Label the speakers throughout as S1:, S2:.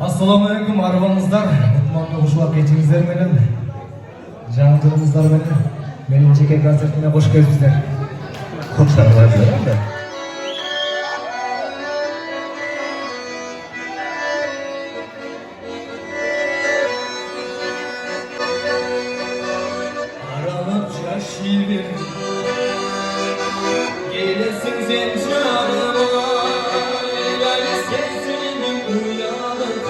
S1: Assalamualaikum arvamızlar. Kutmanlı hoşlap geçinizler benim. Canı canımızlar benim. Benim çeke konsertine hoş geldinizler.
S2: Hoş geldinizler.
S1: Aralıkça şiir gelesin sen çağırma. Yani sesini uyanır.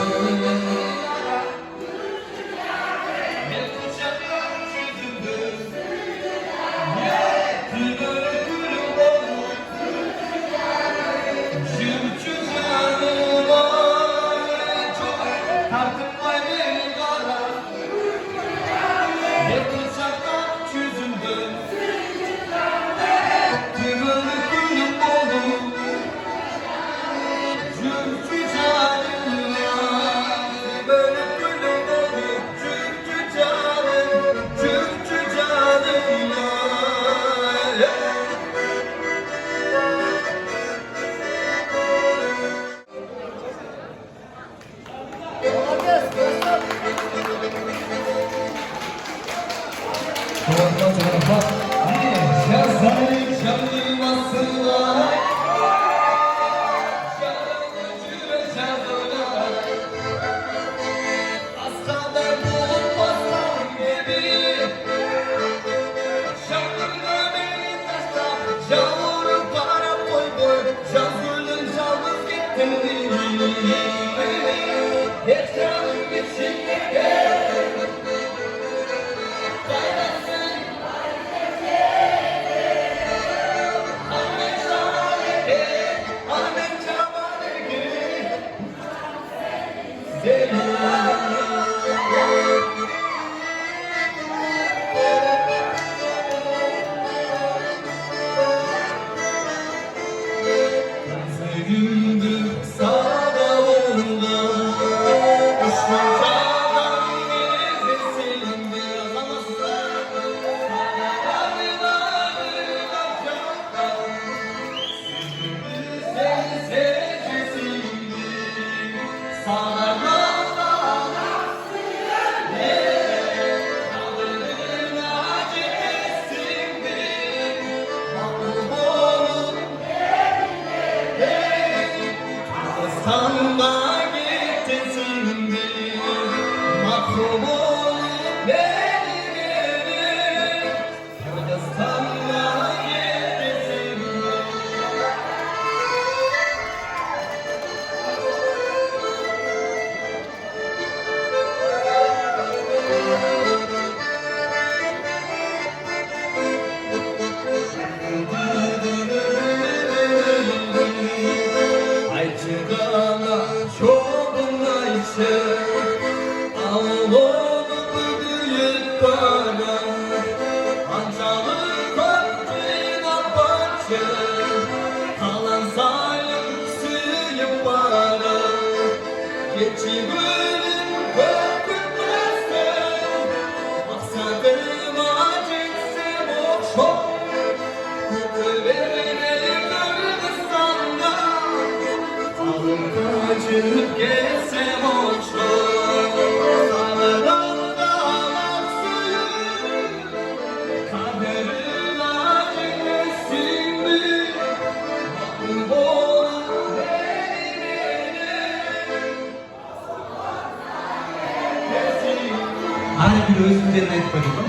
S2: Hani bir özüm üzerine etmedik mi?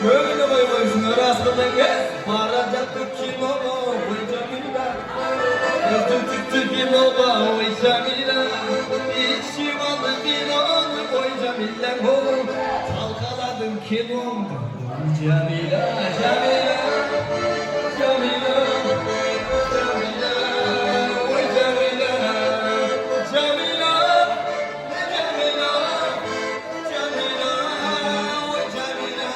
S1: Böyle boyunca rastladık Paracaktı kim ola Uycamila Gözüm çıktı kim ola Uycamila İçim aldı bir onu Uycamila Çalkaladım kim oldu Uycamila Jamila Jamila Jamila Uycamila Jamila Jamila Jamila Uycamila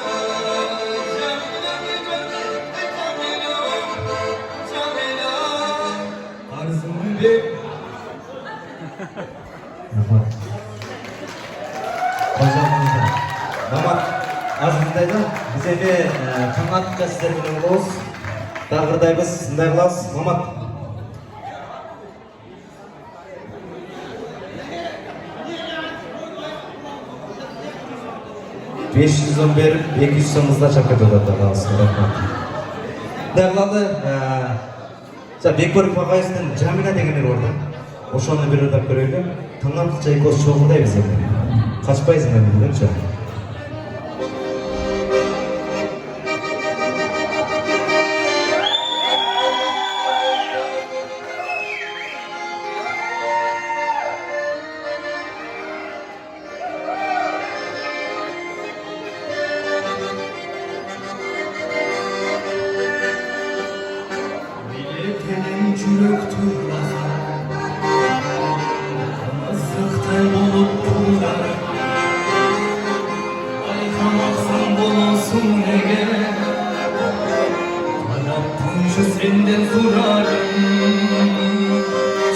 S2: Mamat azizlaydı. Bize de kanat gazetelerini buluruz. Dağırdayız, sınday kılaz. Mamat, 500 сом беріп 200 сомыңызда шапкет одатта қалсын. Дәрлады, Бекбөрік Мағайыстың Жамина дегенер орды. Ошаны бір өтап көрелі. Таңнан Чайкос шоғылдай біз енді. Қашпайсың әмін білдіңші.
S1: Senden sorarım,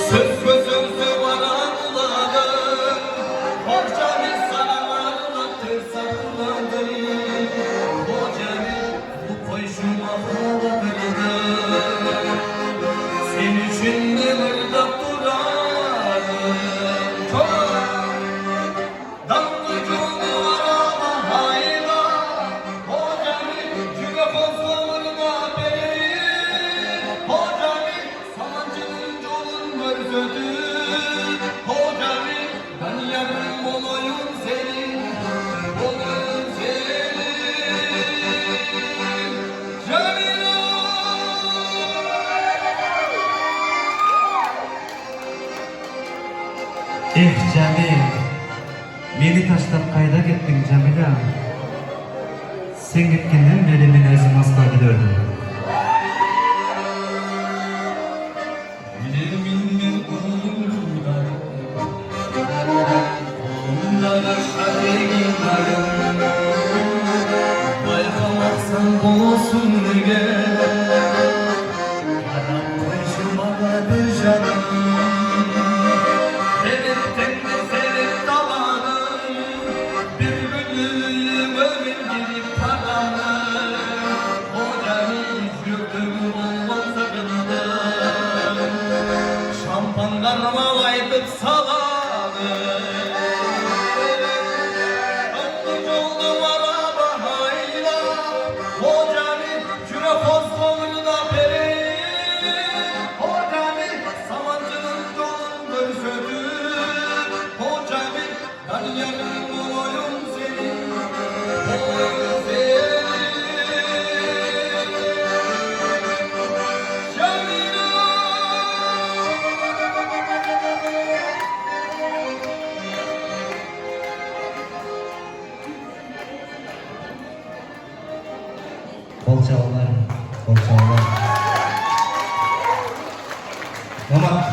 S1: söz sözümsü varanlarım, hoca bir sana anlatır sakladım, hoca bir bu koşuma bağladım, sen için de burada durarım, çok damlacı oldu arama hayra, hoca bir cüve kozlarına beni. Hocami, sanancının yolun gözüdü. Hocami, ben yarım olayım senin, olayım senin. Cemila!
S3: Cemil, beni taşlap kayda gittin Cemila. Sen gitkinden beri ben özüm asla bilirdim.
S1: Şampanlarıma layıkıp salanı Ömrücü oldum araba hayla Hocami küre fosforuna peri Hocami samancının yolun gözüdü Hocami ben yarın olayım senin olayım senin
S2: Kol çalanlar. Mamat,